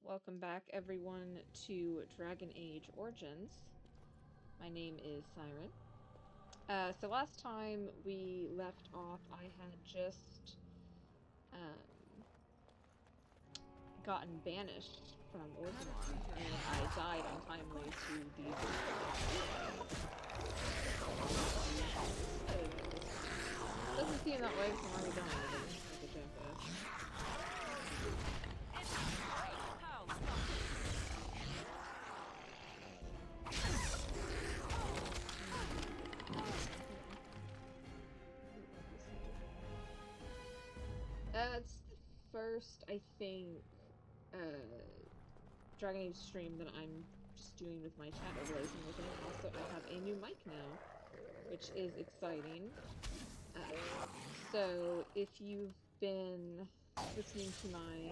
Welcome back, everyone, to Dragon Age Origins. My name is Siren. So last time we left off, I had just gotten banished from Origins, and I died untimely to the Doesn't seem that way, so why are we dying again? Like a jackass. It's the first, I think, Dragon Age stream that I'm just doing with my chat overlays and everything. Also, I have a new mic now, which is exciting. So, if you've been listening to my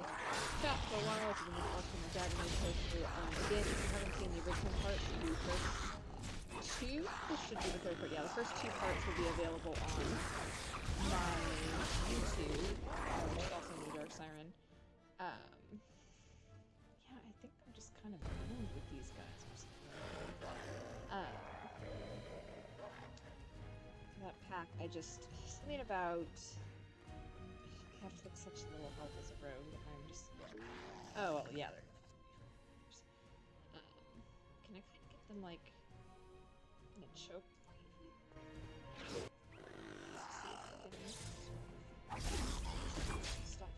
chat for a while, if you've been watching my Dragon Age playthrough, again, if you haven't seen the original parts, the first two, this should be the third part, yeah, the first two parts will be available on my YouTube, which also new Dark Siren. Yeah, I think I'm just kind of ruined with these guys. That pack, something about, I have like such little health as a rogue that I'm just, oh, well, yeah, they're can I kind of get them, like, in a choke? Stop.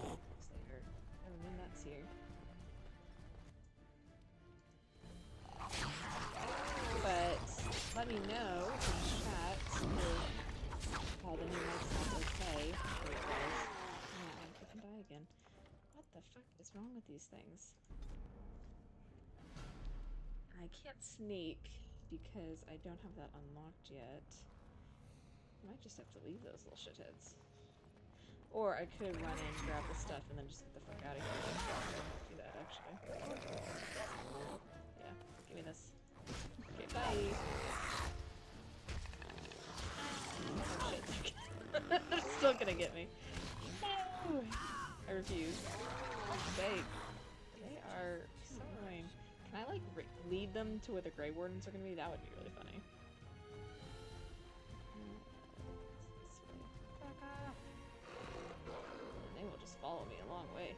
Looks like her. Never mind, that's here. But let me know in chat if all the new mics sound okay. There it goes. Oh, I can die again. What the fuck is wrong with these things? I can't sneak because I don't have that unlocked yet. I might just have to leave those little shitheads. Or I could run in, grab the stuff, and then just get the fuck out of here. Do that, actually. Yeah, give me this. Okay, bye! Oh shit. They're still gonna get me. No! I refuse. For sake. They are so annoying. Can I, like, lead them to where the Grey Wardens are gonna be? That would be really funny. This way. Fuck off! They will just follow me a long way,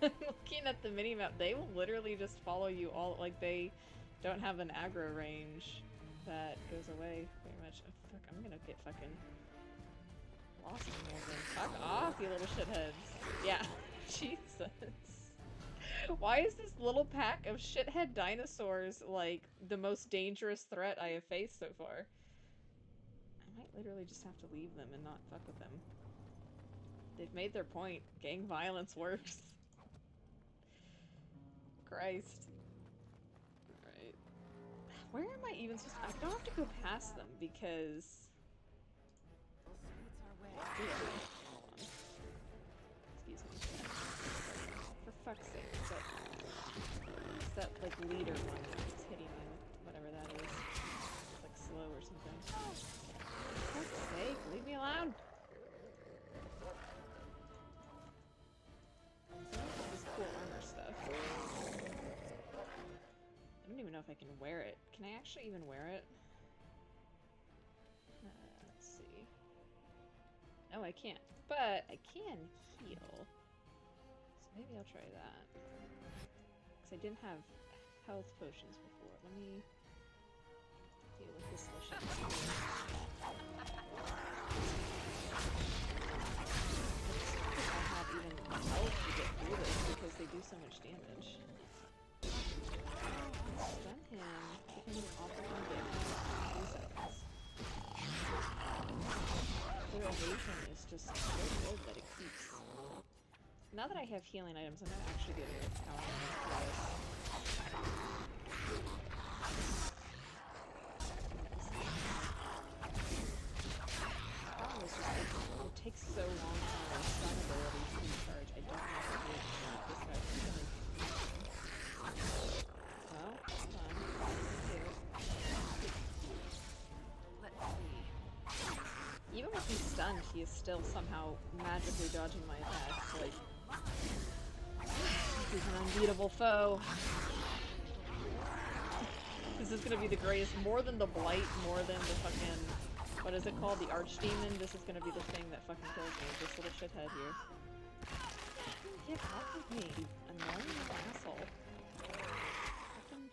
huh? Looking at the minimap, they will literally just follow you all, like, they don't have an aggro range that goes away very much. Oh, fuck, I'm gonna get fucking lost in here again. Fuck off, you little shitheads. Yeah, Jesus. Why is this little pack of shithead dinosaurs, like, the most dangerous threat I have faced so far? I might literally just have to leave them and not fuck with them. They've made their point. Gang violence works. Christ. Alright. Where am I even supposed to... I don't have to go past them because... Yeah. Hold on. Excuse me. For fuck's sake, it's that like leader one that's hitting me with whatever that is. It's like slow or something. For fuck's sake, leave me alone! This cool armor stuff. I don't even know if I can wear it. Can I actually even wear it? Let's see. No, I can't. But I can heal. So maybe I'll try that. Because I didn't have health potions before. Let me deal with this little shit. I have even health to get through this because they do so much damage. Stun him. Give him an awful ton of damage in 2 seconds. Their evasion is just so good that it keeps... Now that I have healing items, I'm gonna actually be able to power this. The problem is just it takes so long for my stun ability to recharge. I don't know if I'll be able to make this guy. Well, hold on. Let's see. Even stunned, he is still somehow magically dodging my attacks. Like, he's an unbeatable foe. This is gonna be the greatest, more than the Blight, more than the fucking, what is it called, the Archdemon. This is gonna be the thing that fucking kills me, this little shithead here. Get off of me, you annoying little asshole. Fucking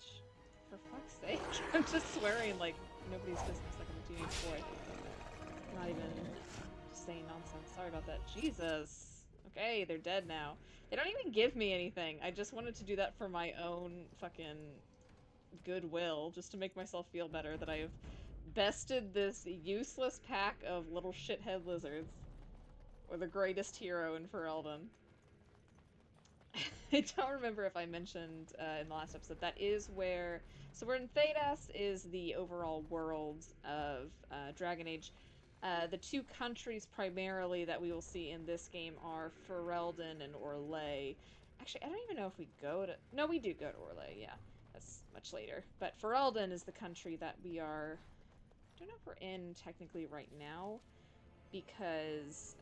for fuck's sake. I'm just swearing like nobody's business, like I'm a teenage boy. Not even just saying nonsense. Sorry about that. Jesus. Okay, they're dead now. They don't even give me anything. I just wanted to do that for my own fucking goodwill, just to make myself feel better that I have bested this useless pack of little shithead lizards. Or the greatest hero in Ferelden. I don't remember if I mentioned in the last episode, that is where... So we're in Thedas, is the overall world of Dragon Age. The two countries primarily that we will see in this game are Ferelden and Orlais. Actually, I don't even know if we go to... No, we do go to Orlais, yeah. That's much later. But Ferelden is the country that we are... I don't know if we're in technically right now, because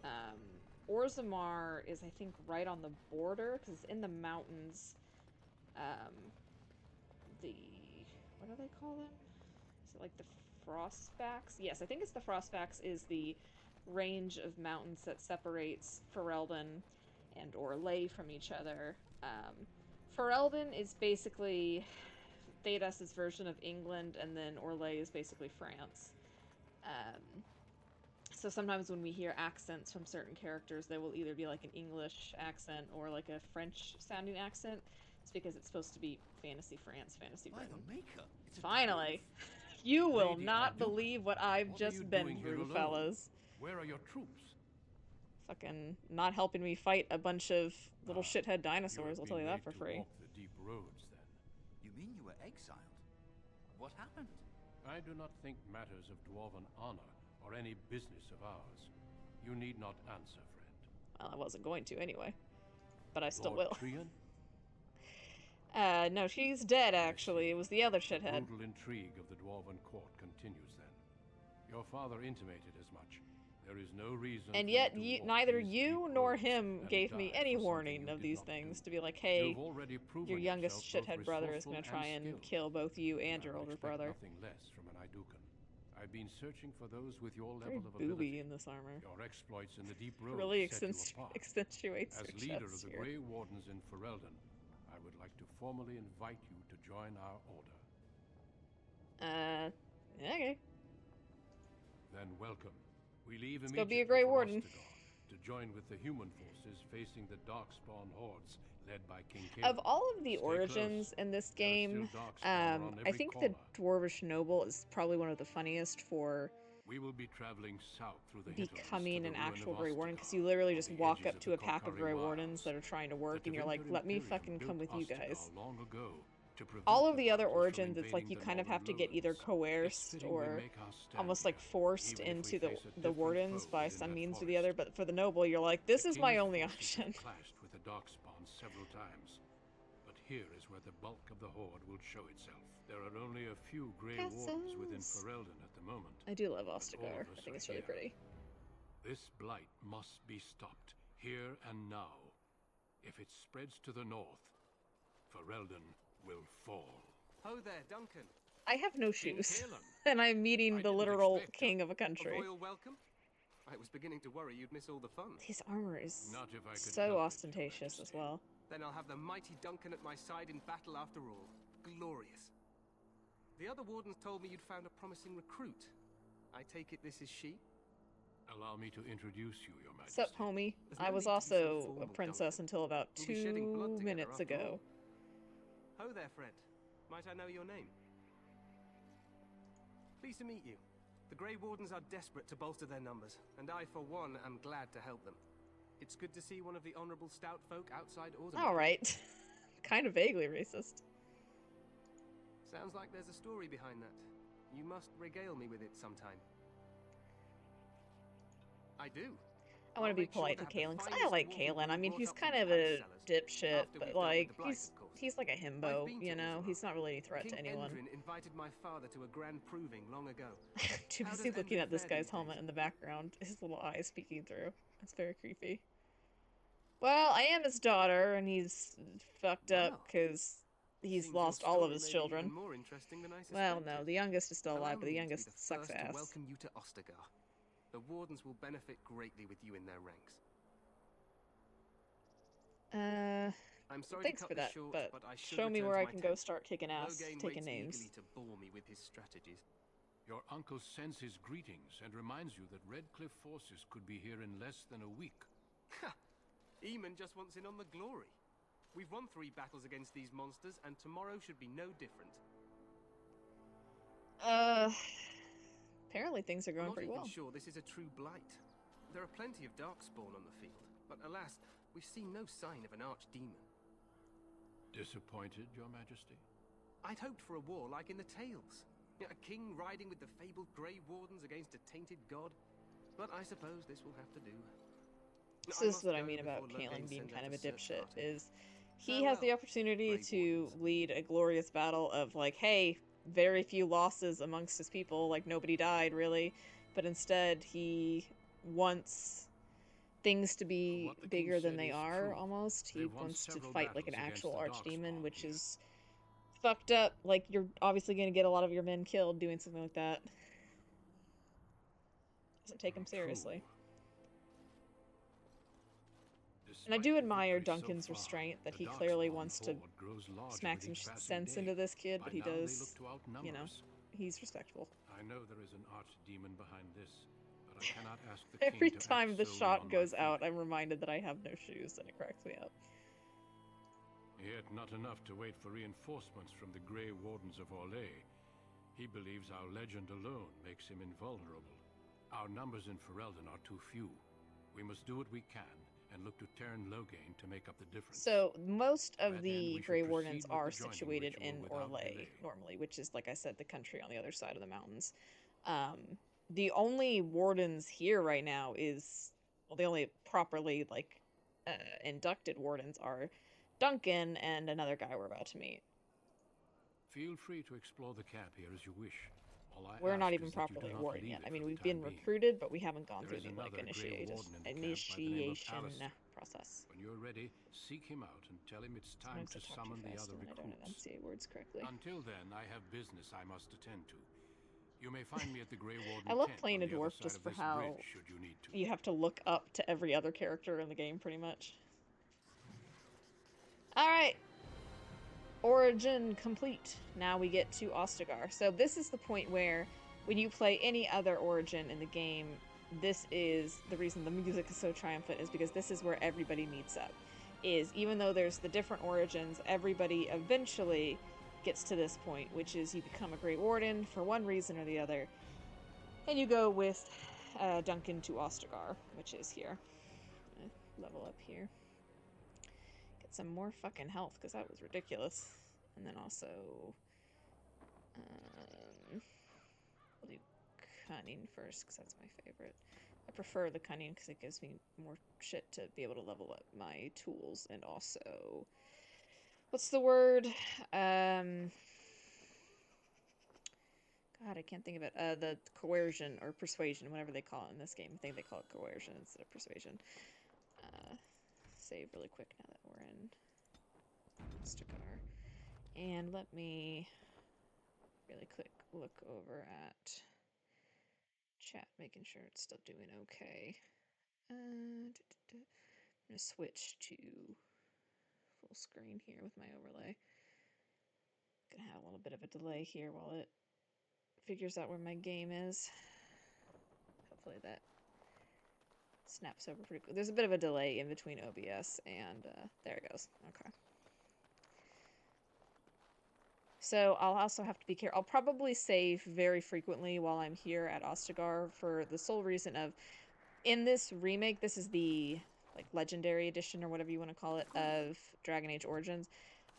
Orzammar is, I think, right on the border, because it's in the mountains. What do they call them? Is it like the Frostbacks? Yes, I think it's the Frostbacks is the range of mountains that separates Ferelden and Orlais from each other. Ferelden is basically Thedas' version of England, and then Orlais is basically France. So sometimes when we hear accents from certain characters, they will either be like an English accent or like a French-sounding accent. It's because it's supposed to be fantasy France, fantasy Britain. Finally! You will not believe what I've just been through, fellas. Where are your troops? Fucking not helping me fight a bunch of little shithead dinosaurs, I'll tell you that for free. Walk the deep roads, then. You mean you were exiled? What happened? I do not think matters of dwarven honor or any business of ours. You need not answer, friend. Well, I wasn't going to anyway. But I still Lord will. Trian? No, she's dead, actually. It was the other shithead. The brutal intrigue of the dwarven court continues, then. Your father intimated as much. There is no reason... And yet, neither you nor him gave me any warning of these things, to be like, hey, your youngest shithead brother is going to try and kill both you and your older brother. Nothing less from an Idukan. I've been searching for those with your Very level of booby ability. in this armor. Your exploits in the deep road Really set you apart. accentuates As her leader chest of the here. Grey Wardens in Ferelden, I would like to formally invite you to join our order. Okay. Then welcome. We leave Let's go immediately be a Grey for Warden. Ostagar to join with the human forces facing the Darkspawn hordes led by King Of Caleb. all of the Stay origins close. in this There are game, still Darkspawn on I every think corner. the Dwarvish Noble is probably one of the funniest for We will be traveling south through the hinterlands becoming to an the ruin actual of Grey Warden, Ostagar, because you literally on just the walk edges up to a the pack of Korcari Grey Wilds. Wardens that are trying to work, The and you're like, Tevinter let me Imperium fucking built come with you Ostagar guys. long ago to prevent All of the other hunters from origins, it's like invading you the kind of have to northern get either lowlands. It's coerced fitting we or make our stand almost like here, forced even if we into the face a the different Wardens foe by within some that means or the other, forest. but for the Noble, you're like, this The is my King's only forces option. have clashed with the Darkspawn several times, but here is where the bulk of the horde will show itself. There are only a few Grey Wardens within Castles. Ferelden at the moment. I do love all Ostagar. of us I think are it's really here. pretty. This blight must be stopped, here and now. If it spreads to the north, Ferelden will fall. Ho there, Duncan. I have no King shoes, Caleb. and I'm meeting I the didn't literal expect king of a A country. royal welcome? I was beginning to worry you'd miss all the fun. His armor is Not if I could so help it, Your ostentatious as Majesty. well. Then I'll have the mighty Duncan at my side in battle after all. Glorious. The other wardens told me you'd found a promising recruit. I take it this is she? Allow me to introduce you, Your Majesty. Sup, homie? There's I no was need to be so also a formal, princess Duncan. until about We'll be shedding blood 2 together minutes after ago. all. Ho there, friend. Might I know your name? Pleased to meet you. The Grey Wardens are desperate to bolster their numbers, and I, for one, am glad to help them. It's good to see one of the honorable stout folk outside Ostagar. Alright. Kind of vaguely racist. Sounds like there's a story behind that. You must regale me with it sometime. I do. I want I'll to be make sure polite to to have the Kalen, because I finest like water Kalen. I mean, brought he's up kind from of the a palace cellars, dipshit, after but we've dealt with like, the blight, he's of course. he's like a I've himbo, been to you know? Orzammar. He's not really any threat King to anyone. Endrin invited my father to a grand proving long ago. Too How busy does looking Endrin at this fare guy's these helmet days? in the background, his little eyes peeking through. It's very creepy. Well, I am his daughter, and he's fucked up Well, because he's seems lost your all of story his may be children. even more interesting than I Well, suspected. no, the youngest is still Allow alive, but the me to be youngest the sucks first to ass. welcome you to Ostagar. The Wardens will benefit greatly with you in their ranks. I'm sorry Thanks to for cut this that, short, but but I should show me return where to I my can go tent. start kicking ass, Loghain taking waits names. eagerly to bore me with his strategies. Your uncle sends his greetings and reminds you that Redcliffe forces could be here in less than a week. Ha! Eamon just wants in on the glory. We've won 3 battles against these monsters, and tomorrow should be no different. Apparently things are I'm going not pretty even well. sure this is a true blight. There are plenty of darkspawn on the field, but alas, we've seen no sign of an archdemon. Disappointed, Your Majesty? I'd hoped for a war like in the tales. A king riding with the fabled Grey Wardens against a tainted god. But I suppose this will have to do. This I is must what I go mean about before Loghain Caitlyn being sends kind out of a search dipshit, party. is he has the Farewell, opportunity Grey to Wardens. lead a glorious battle of, like, hey, very few losses amongst his people, like, nobody died, really, but instead he wants things to be What the king bigger than said they is are, true. almost. He They've won wants to several fight like an battles against actual the archdemon, Darkspawn which here. is fucked up. Like, you're obviously gonna get a lot of your men killed doing something like that. Doesn't take him seriously. And I do admire Duncan's restraint, that he clearly wants to smack some sense into this kid, but he does, you know, he's respectful. I know there is an archdemon behind this, but I cannot ask the Every king to time act the solely shot on my goes out, feeling. I'm reminded that I have no shoes, and it cracks me up. Yet not enough to wait for reinforcements from the Grey Wardens of Orlais. He believes our legend alone makes him invulnerable. Our numbers in Ferelden are too few. We must do what we can, and look to Terran Loghain to make up the difference. So, most To of that end, the we should Grey proceed Wardens with are the joining situated ritual in without Orlais, delay. normally, which is, like I said, the country on the other side of the mountains. The only Wardens here right now is, well, the only properly, like, inducted Wardens are Duncan and another guy we're about to meet. Feel free to explore the camp here as you wish. All I We're ask not is even that you do properly a not Warden leave yet. it I mean, for the we've time been being. recruited, but we haven't gone There through is the, like, another Grey Warden in the camp by the name of initiation Alistair. process. When you're ready, seek him out and tell him it's time Sometimes to I talk summon too the fast other when I don't recruits. enunciate words correctly. Until then, I have business I must attend to. You may find me at the Grey Warden I love tent playing a on the other dwarf side just of for this how bridge, should you need to. you have to look up to every other character in the game, pretty much. Alright. Origin complete. Now we get to Ostagar. So this is the point where, when you play any other Origin in the game, this is the reason the music is so triumphant, is because this is where everybody meets up. Even though there's the different Origins, everybody eventually gets to this point, which is you become a Grey Warden for one reason or the other, and you go with Duncan to Ostagar, which is here. Level up here. Get some more fucking health, because that was ridiculous. And then also, we'll do Cunning first, because that's my favorite. I prefer the Cunning because it gives me more shit to be able to level up my tools, and also, what's the word? God, I can't think of it. The coercion or persuasion, whatever they call it in this game. I think they call it coercion instead of persuasion. Save really quick now that we're in Ostagar. And let me really quick look over at chat, making sure it's still doing okay. I'm gonna switch to full screen here with my overlay. Gonna have a little bit of a delay here while it figures out where my game is. Hopefully that snaps over pretty quick. There's a bit of a delay in between OBS and there it goes. Okay. So I'll also have to be careful. I'll probably save very frequently while I'm here at Ostagar, for the sole reason of, in this remake, this is the like legendary edition or whatever you want to call it of Dragon Age Origins.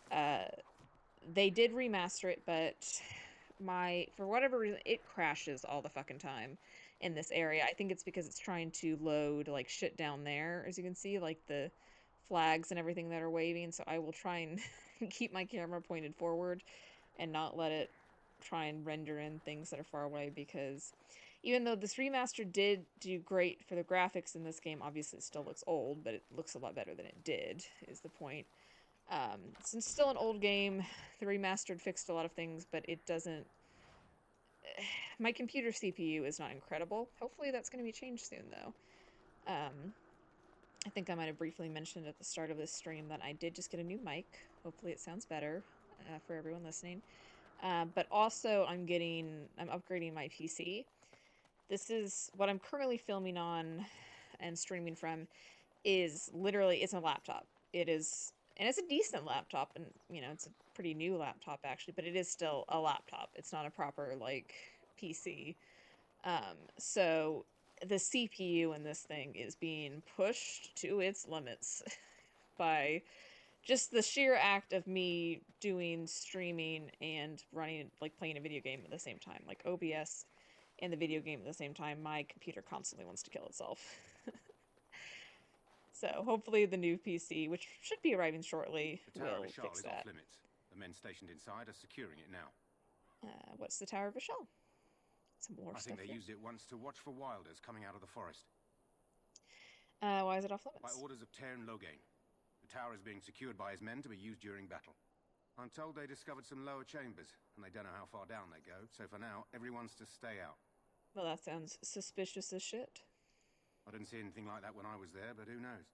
They did remaster it, but for whatever reason, it crashes all the fucking time in this area. I think it's because it's trying to load like shit down there, as you can see, like the flags and everything that are waving, so I will try and keep my camera pointed forward and not let it try and render in things that are far away, because even though this remaster did do great for the graphics in this game, obviously it still looks old, but it looks a lot better than it did, is the point. Since it's still an old game, the remastered fixed a lot of things, but it doesn't... My computer CPU is not incredible. Hopefully that's going to be changed soon, though. I think I might have briefly mentioned at the start of this stream that I did just get a new mic. Hopefully it sounds better for everyone listening. But also I'm upgrading my PC. This is what I'm currently filming on and streaming from is literally, it's a laptop. It is, and it's a decent laptop, and you know, it's a pretty new laptop actually, but it is still a laptop. It's not a proper like PC. So the CPU in this thing is being pushed to its limits by just the sheer act of me doing streaming and running, like playing a video game at the same time, like OBS and the video game at the same time. My computer constantly wants to kill itself. So hopefully the new PC, which should be arriving shortly, will fix that. Off limits. The men stationed inside are securing it now. What's the Tower of Vishal? Some more I stuff think they here. used it once to watch for wilders coming out of the forest. Why is it off By limits? orders of Tairn Loghain. The tower is being secured by his men to be used during battle. I'm told they discovered some lower chambers, and they don't know how far down they go, so for now, everyone's to stay out. Well, that sounds suspicious as shit. I didn't see anything like that when I was there, but who knows?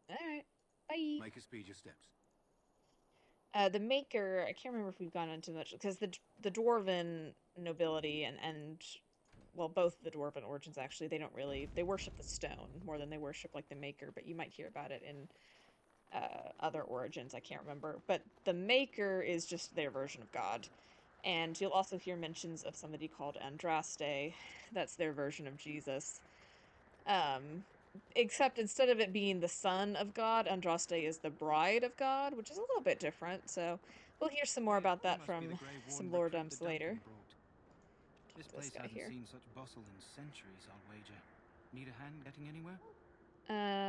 Alright, bye! Make her speed your steps. The Maker, I can't remember if we've gone into much, because the Dwarven nobility and well, both the Dwarven origins actually, they worship the stone more than they worship like the Maker, but you might hear about it in other origins, I can't remember. But the Maker is just their version of God. And you'll also hear mentions of somebody called Andraste. That's their version of Jesus. Except instead of it being the son of God, Andraste is the bride of God, which is a little bit different. So we'll hear some more about that from some lore dumps later. This This place guy hasn't here. seen such bustle in centuries, I'll wager. Need a hand getting anywhere?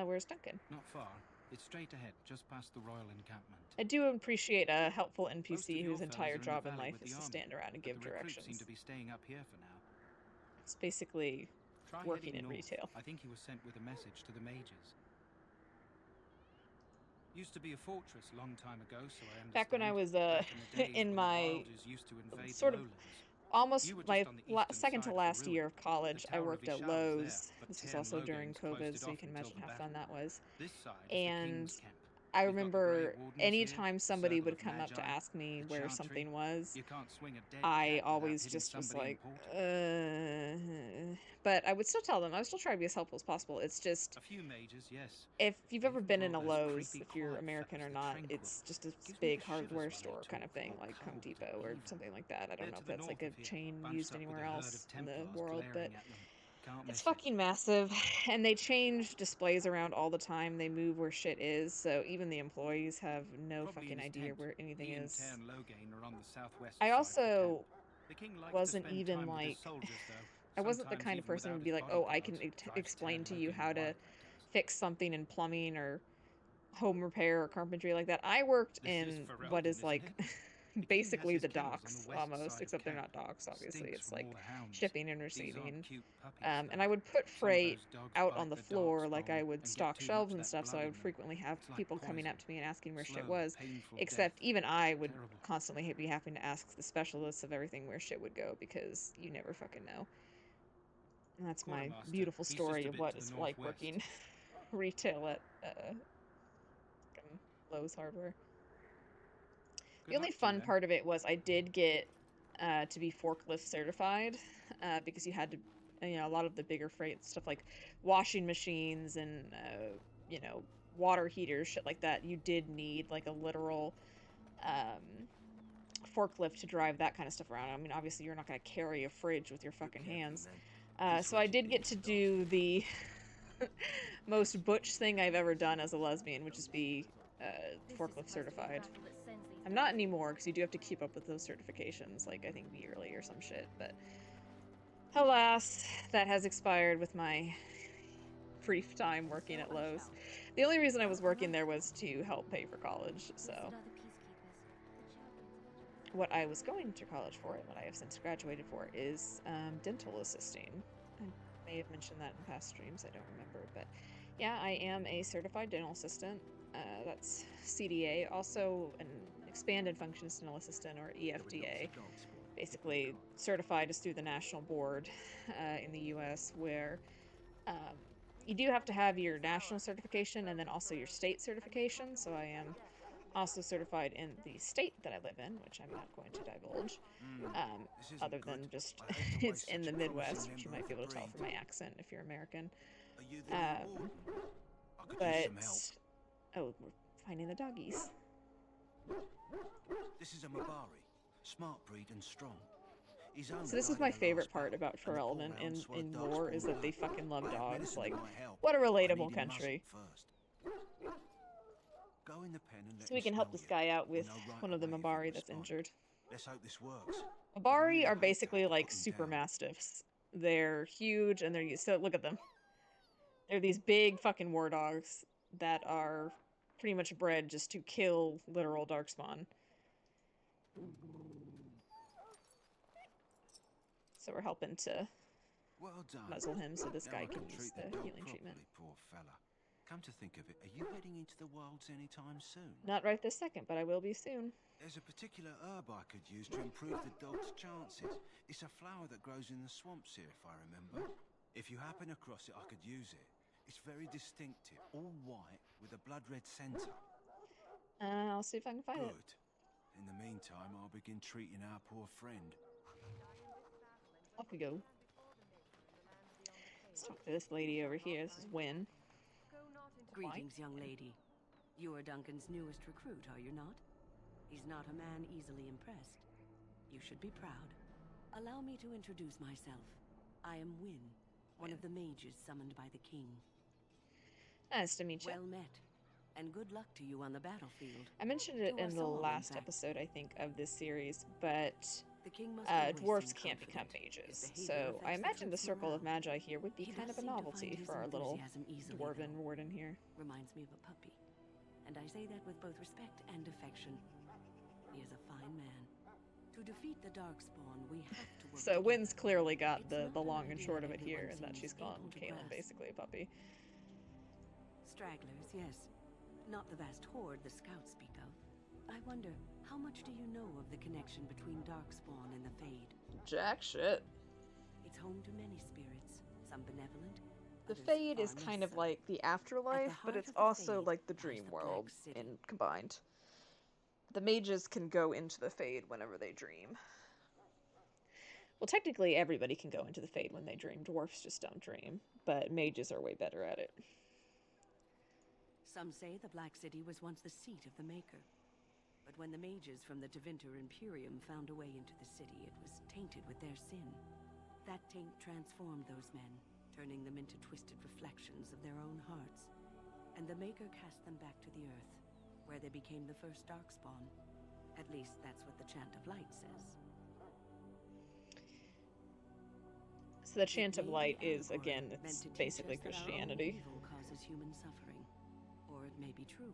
Where's Duncan? Not far. It's straight ahead, just past the royal encampment. I do appreciate a helpful Most of NPC your whose entire fellows are job the in valley life with is the to army, stand around and but give the recruits seem directions. to be staying up here for now. It's basically Try working heading in north. retail. I think he was sent with a message to the mages. Used to be a fortress a long time ago, so I understand. Back when I was Back in the days in when the my Wilders used to invade sort the of lowlands. almost You were my just on the eastern second to side of the last ruin. year of college, The I Tower of worked at Vishal was there, Lowe's. but This was Tairn also during Loghain's closed COVID, it so you off can until imagine the how battle. fun that was. This side is the And King's camp. I We've got the remember Grey Wardens here, anytime the somebody Circle would of come up to Magi, ask me the where Chantry. something was, You can't swing a dead I cat without always hitting just was somebody like, important. but I would still tell them. I would still try to be as helpful as possible. It's just, A few mages, yes. if you've ever Even been in a brought those Lowe's, creepy if you're quiet American or fellas, the not, Tranquil. it's just a Gives me big the shivers hardware when they store kind of talk, thing, all like Home cold and Depot or evil. something like that. I don't They're know to if the that's like north a of here, chain bunched used up with anywhere a herd else of in the Templars world, but glaring at them. Can't it's miss it. fucking massive, and they change displays around all the time. They move where shit is, so even the employees have no Probably in fucking his idea tent. where anything He and is. Tairn Loghain are on the southwest I side of the also camp. The king likes wasn't to spend even time with his like, soldiers, though. I wasn't the Sometimes kind of even person who would without be his like, oh, I can bodyguards. Drives explain Tairn to you Loghain how to wild, that does. fix something in plumbing or home repair or carpentry like that. I worked This is in Ferelden, what is isn't like it? The king basically has the his kennels on docks the west almost, side of except they're camp. not docks, obviously. Stinks It's from like all the hounds. shipping and These aren't receiving. cute puppies, And though. I would put Some of freight those dogs out bite on the the floor dog's like bone I would and get stock too shelves much and of that stuff, so blood I in would them. frequently have It's like people coming poison. up to me and asking where shit Slow, was. painful Except death. even I would Terrible. constantly be having to ask the specialists of everything where shit would go, because you never fucking know. And that's my Quartermaster, beautiful he's story just a of bit what to the it's like northwest. working retail at fucking Lowe's Hardware. Good The only luck to you, fun then. part of it was I did get to be forklift certified, because you had to, you know, a lot of the bigger freight stuff like washing machines and you know, water heaters, shit like that. You did need like a literal forklift to drive that kind of stuff around. I mean, obviously you're not going to carry a fridge with your fucking hands. So I did get to do the most butch thing I've ever done as a lesbian, which is be forklift certified. I'm not anymore, because you do have to keep up with those certifications, like I think yearly or some shit, but alas, that has expired with my brief time working at Lowe's. The only reason I was working there was to help pay for college, so... What I was going to college for, and what I have since graduated for, is dental assisting. I may have mentioned that in past streams, I don't remember, but yeah, I am a certified dental assistant. That's CDA, also an expanded functions dental assistant, or EFDA. Basically, certified is through the national board in the US, where you do have to have your national certification and then also your state certification, so I am also certified in the state that I live in, which I'm not going to divulge, other than just it's in the Midwest, which you might be able to tell from my accent if you're American. But oh, we're finding the doggies. This is a Mabari, smart breed and strong. So this is my favorite part about Ferelden in lore, is that they fucking love dogs. Like, what a relatable country. So we can help this guy out with one of the Mabari that's injured. Let's hope this works. Mabari are basically like super mastiffs. They're huge and they're so look at them. They're these big fucking war dogs that are pretty much bred just to kill literal darkspawn. So we're helping to muzzle him so this guy can use the healing treatment. Poor fella. Come to think of it, are you heading into the wilds anytime soon? Not right this second, but I will be soon. There's a particular herb I could use to improve the dog's chances. It's a flower that grows in the swamps here, if I remember. If you happen across it, I could use it. It's very distinctive, all white with a blood red centre. I'll see if I can find it. Good. In the meantime, I'll begin treating our poor friend. Off we go. Let's talk to this lady over here. This is Wynn. Greetings, young lady. You are Duncan's newest recruit, are you not? He's not a man easily impressed. You should be proud. Allow me to introduce myself. I am Wynn, one of the mages summoned by the king. Nice to meet you. Well met, and good luck to you on the battlefield. I mentioned it To in us the all, in last fact. episode, I think, of this series, but The king must always dwarves seem can't become confident. mages. His So behavior I affects imagine the troops Circle of morale. Magi here would be He kind does of a seem to novelty find his for our little enthusiasm easily, dwarven though. warden here. Reminds me of a puppy. And I say that with both respect and affection. He is a fine man. To defeat the Darkspawn, we have to work So together. Wynn's clearly got It's the not long an and idea short of that it here, everyone and that seems she's calling able to Caitlin grasp. basically a puppy. Stragglers, yes. Not the vast horde the scouts speak of. I wonder, how much do you know of the connection between Darkspawn and the Fade? Jack shit. It's home to many spirits, some benevolent. The others Fade is far kind less of so. like the afterlife, but heart it's of the also Fade like the lies dream the Black world City. in combined. The mages can go into the Fade whenever they dream. Well, technically everybody can go into the Fade when they dream. Dwarfs just don't dream, but mages are way better at it. Some say the Black City was once the seat of the Maker. But when the mages from the Tevinter Imperium found a way into the city, it was tainted with their sin. That taint transformed those men, turning them into twisted reflections of their own hearts. And the Maker cast them back to the Earth, where they became the first Darkspawn. At least that's what the Chant of Light says. So the Chant It of may Light be is, allegory, again, meant it's to teach basically us that our own Christianity. evil causes human suffering. Or it may be true.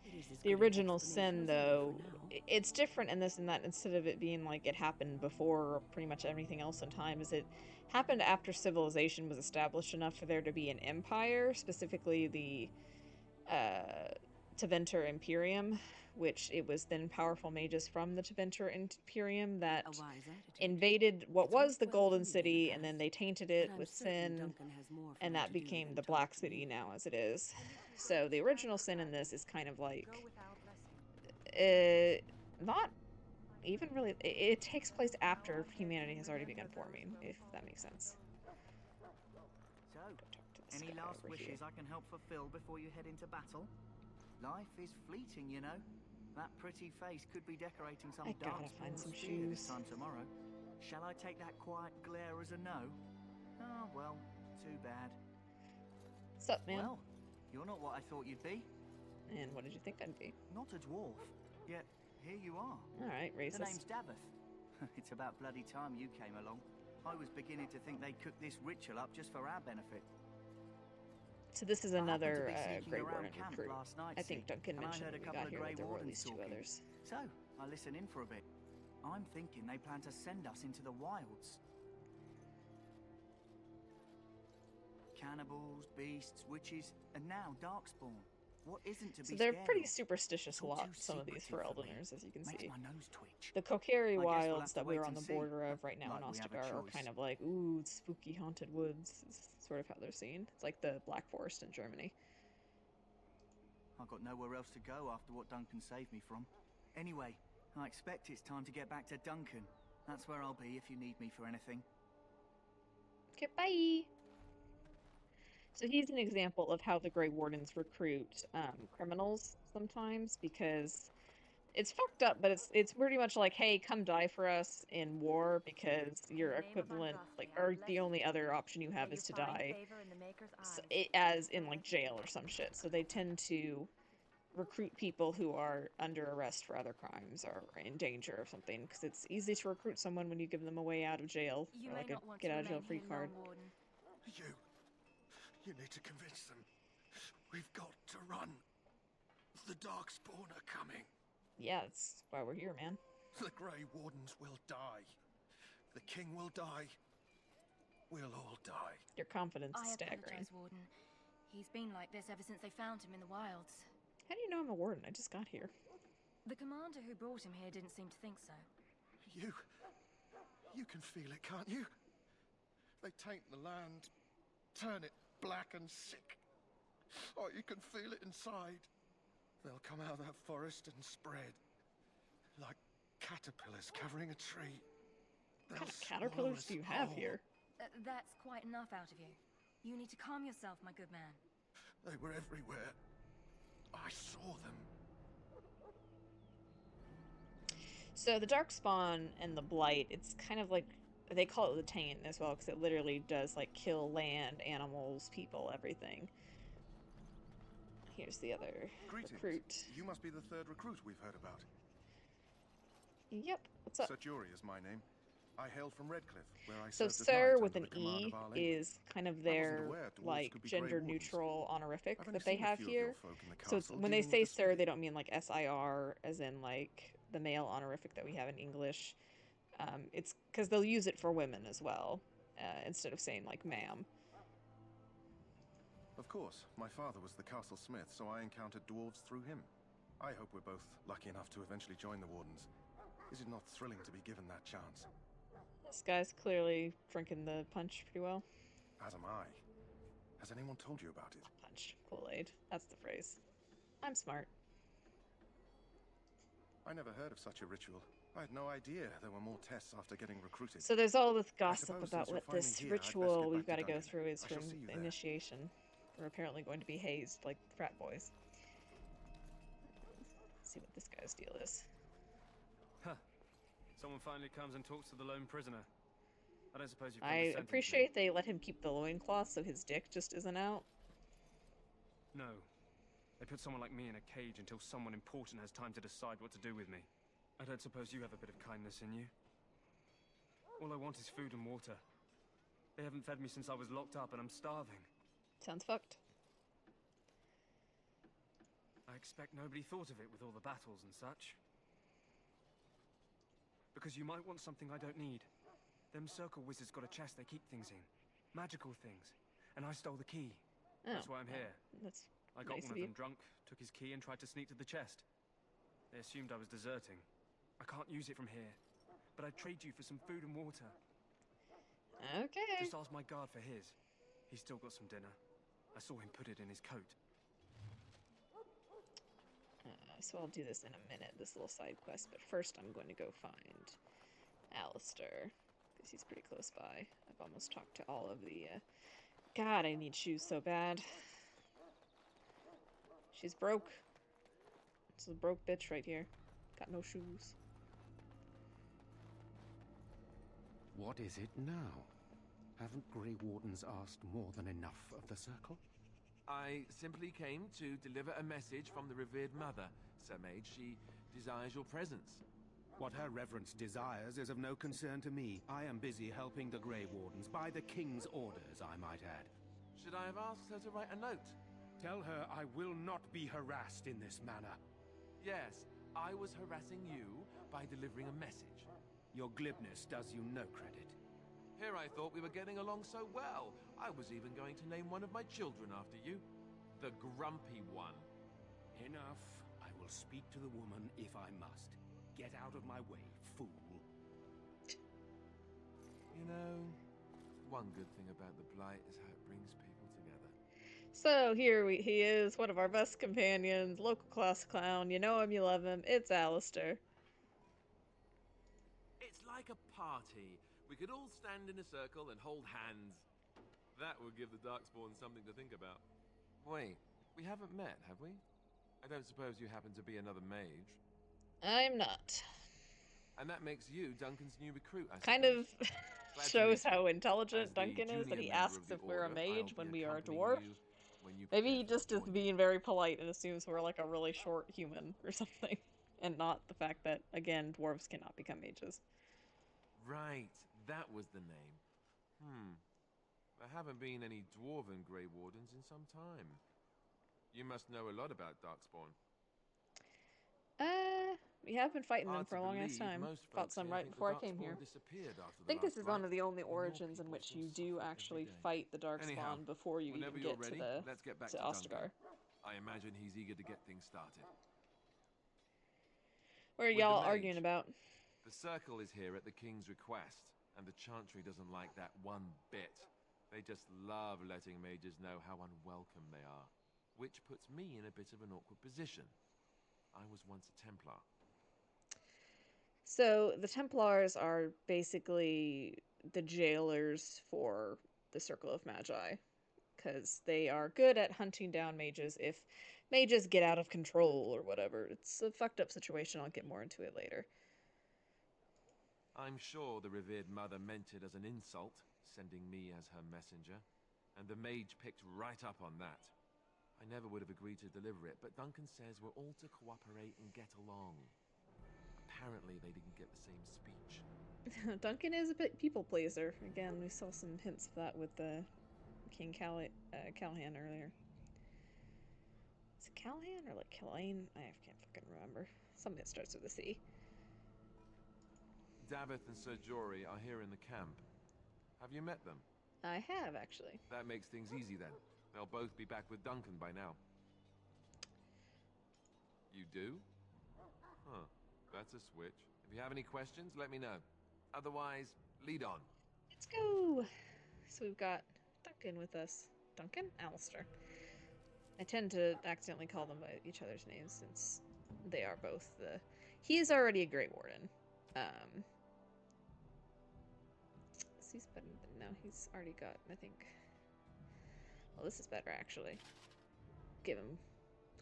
It is as The good an original explanation sin, as any though, for now. it's different in this and that. Instead of it being like it happened before pretty much everything else in time, is it happened after civilization was established enough for there to be an empire, specifically the Tevinter Imperium, which it was then powerful mages from the Tevinter Imperium that A wise attitude. invaded what It's was worked the well Golden for me in the City, and then past, they tainted but it I'm with certain sin, Duncan has more for and me that to do became than the talk Black to City me. now as it is. So the original sin in this is kind of like not even really, it takes place after humanity has already begun forming, if that makes sense. So, Go talk to this any guy last over here. wishes I can help fulfill before you head into battle? Life is fleeting, you know. That pretty face could be decorating some I gotta dark find some spear this shoes. time tomorrow. Shall I take that quiet glare as a no? Oh, well, too bad. Sup, man? Well, you're not what I thought you'd be. And what did you think I'd be? Not a dwarf. Yet, here you are. Alright, The name's racist. Daveth. It's about bloody time you came along. I was beginning to think they cooked this ritual up just for our benefit. So this is I happened to another be sneaking Grey around Warden camp recruit. last night, I think see, Duncan and I mentioned heard a when we couple got of here Grey that there were at Wardens least two talking. others. So, I listen in for a bit. I'm thinking they plan to send us into the wilds. Cannibals, beasts, witches, and now Darkspawn. What isn't to be So they're scared pretty of? superstitious It's all lot, too some of these secretive for me. Fereldeners, as you can Makes see. my nose twitch. The Kokiri I guess we'll wilds have to that we're wait on the and see. border of right now in Like we have a Ostagar are choice. kind of like, ooh, spooky haunted woods, is sort of how they're seen. It's like the Black Forest in Germany. I've got nowhere else to go after what Duncan saved me from. Anyway, I expect it's time to get back to Duncan. That's where I'll be if you need me for anything. Okay, bye! So he's an example of how the Grey Wardens recruit criminals sometimes, because it's fucked up, but it's pretty much like, hey, come die for us in war because your equivalent, like, or the only other option you have is to die, so as in like jail or some shit. So they tend to recruit people who are under arrest for other crimes or in danger or something, because it's easy to recruit someone when you give them a way out of jail, or like a get out of jail free card. You need to convince them. We've got to run. The Darkspawn are coming. Yeah, that's why we're here, man. The Grey Wardens will die. The King will die. We'll all die. Your confidence is I staggering. apologize, Warden. He's been like this ever since they found him in the wilds. How do you know I'm a warden? I just got here. The commander who brought him here didn't seem to think so. You can feel it, can't you? They taint the land, turn it black and sick. Oh, you can feel it inside. They'll come out of that forest and spread. Like caterpillars covering a tree. What kind of caterpillars do you have here? That's quite enough out of you. You need to calm yourself, my good man. They were everywhere. I saw them. So the Darkspawn and the Blight, it's kind of like, they call it the Taint as well, because it literally does like kill land, animals, people, everything. Here's the other recruit. You must be the third recruit we've heard about. Yep, what's up? Sir Jury is my name. I hail from Redcliffe, where I So served as Sir knight with under an the command E of Our Lady. is kind of I wasn't their aware dwarves like could be Grey gender Wardens. neutral honorific I've only that they seen a have few of your here. folk in the So it's, castle when they dealing say with the Sir, spade. they don't mean like SIR as in like the male honorific that we have in English. It's because they'll use it for women as well, instead of saying like ma'am. Of course, my father was the castle smith, so I encountered dwarves through him. I hope we're both lucky enough to eventually join the Wardens. Is it not thrilling to be given that chance? This guy's clearly drinking the punch pretty well. As am I. Has anyone told you about it? Punch. Kool-Aid. That's the phrase. I'm smart. I never heard of such a ritual. I had no idea there were more tests after getting recruited. So there's all this gossip suppose about since what you're this finally here, I'd best ritual get we've back got to to go Duncan. through is I for shall see you there. initiation. We're apparently going to be hazed like frat boys. Let's see what this guy's deal is. Huh. Someone finally comes and talks to the lone prisoner. I don't suppose you've I appreciate they let him keep the loincloth so his dick just isn't out. No. They put someone like me in a cage until someone important has time to decide what to do with me. I don't suppose you have a bit of kindness in you? All I want is food and water. They haven't fed me since I was locked up and I'm starving. Sounds fucked. I expect nobody thought of it with all the battles and such. Because you might want something I don't need. Them circle wizards got a chest they keep things in. Magical things. And I stole the key. Oh, That's why I'm here. That's I got nice one of of you. them drunk, took his key and tried to sneak to the chest. They assumed I was deserting. I can't use it from here. But I'd trade you for some food and water. Okay. Just ask my guard for his. He's still got some dinner. I saw him put it in his coat. So I'll do this in a minute, this little side quest, but first I'm going to go find Alistair, because he's pretty close by. I've almost talked to all of the, God, I need shoes so bad. She's broke. It's a broke bitch right here. Got no shoes. What is it now? Haven't Grey Wardens asked more than enough of the Circle? I simply came to deliver a message from the revered mother, Sir Mage. She desires your presence. What her reverence desires is of no concern to me. I am busy helping the Grey Wardens, by the King's orders, I might add. Should I have asked her to write a note? Tell her I will not be harassed in this manner. Yes, I was harassing you by delivering a message. Your glibness does you no credit. Here I thought we were getting along so well. I was even going to name one of my children after you. The grumpy one. Enough. I will speak to the woman if I must. Get out of my way, fool. You know, one good thing about the Blight is how it brings people together. So here he is, one of our best companions, local class clown. You know him, you love him. It's Alistair. It's like a party. We could all stand in a circle and hold hands. That would give the Darkspawn something to think about. Wait, we haven't met, have we? I don't suppose you happen to be another mage. I'm not. And that makes you Duncan's new recruit, I suppose. Kind of shows how As intelligent the Duncan is that he junior member asks of the if we're a Order, mage I'll when be we are a accompanying dwarf. you when you Maybe he prepare just to is join being very polite and assumes we're like a really short human or something. And not the fact that, again, dwarves cannot become mages. Right, that was the name. There haven't been any dwarven Grey Wardens in some time. You must know a lot about Darkspawn. We have been fighting them Hard for a to long ass believe, time. most Fought folks some here right think the before I came here. Darkspawn disappeared after I think the this last is one Blight, of the only and your origins in people which still you suffer do every actually day. fight the Darkspawn Anyhow, before you whenever even you're get ready, to the let's get back to to Ostagar. Duncan. I imagine he's eager to get things started. What are With y'all the arguing mage, about? The Circle is here at the King's request, and the Chantry doesn't like that one bit. They just love letting mages know how unwelcome they are, which puts me in a bit of an awkward position. I was once a Templar. So the Templars are basically the jailers for the Circle of Magi, because they are good at hunting down mages if mages get out of control or whatever. It's a fucked up situation. I'll get more into it later. I'm sure the revered mother meant it as an insult, sending me as her messenger, and the mage picked right up on that. I never would have agreed to deliver it, but Duncan says we're all to cooperate and get along. Apparently they didn't get the same speech. Duncan is a bit people pleaser. Again, we saw some hints of that with the King Callahan earlier. Is it Callahan or like Callahan? I can't fucking remember. Something that starts with a C. Davith and Sir Jory are here in the camp. Have you met them? I have, actually. That makes things easy then. They'll both be back with Duncan by now. You do? Huh. That's a switch. If you have any questions, let me know. Otherwise, lead on. Let's go! So we've got Duncan with us. Duncan? Alistair. I tend to accidentally call them by each other's names since they are both the... He is already a Grey Warden. He's better than... No, he's already got, I think... Well, this is better, actually. Give him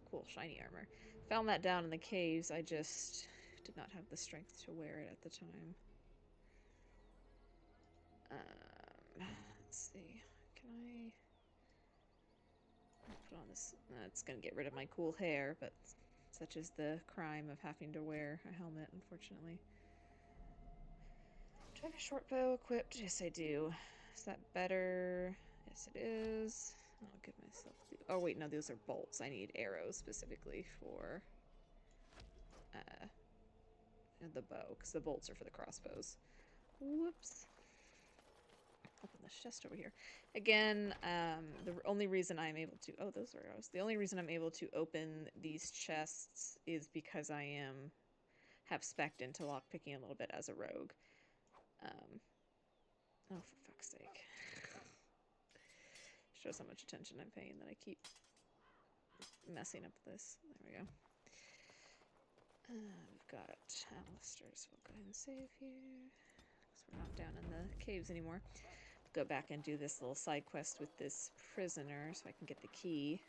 cool, shiny armor. Found that down in the caves. I just did not have the strength to wear it at the time. Let's see. Can I put on this? It's gonna get rid of my cool hair, but such is the crime of having to wear a helmet, unfortunately. Do I have a short bow equipped? Yes, I do. Is that better? Yes, it is. I'll give myself the... Oh, wait, no, those are bolts. I need arrows specifically for the bow, because the bolts are for the crossbows. Whoops. Open this chest over here. Again, the only reason I'm able to... Oh, those are arrows. The only reason I'm able to open these chests is because I have spec'd into lockpicking a little bit as a rogue. Oh, for fuck's sake. Shows how much attention I'm paying that I keep messing up this. There we go. We've got Alistair, so we'll go ahead and save here. Because we're not down in the caves anymore. Go back and do this little side quest with this prisoner so I can get the key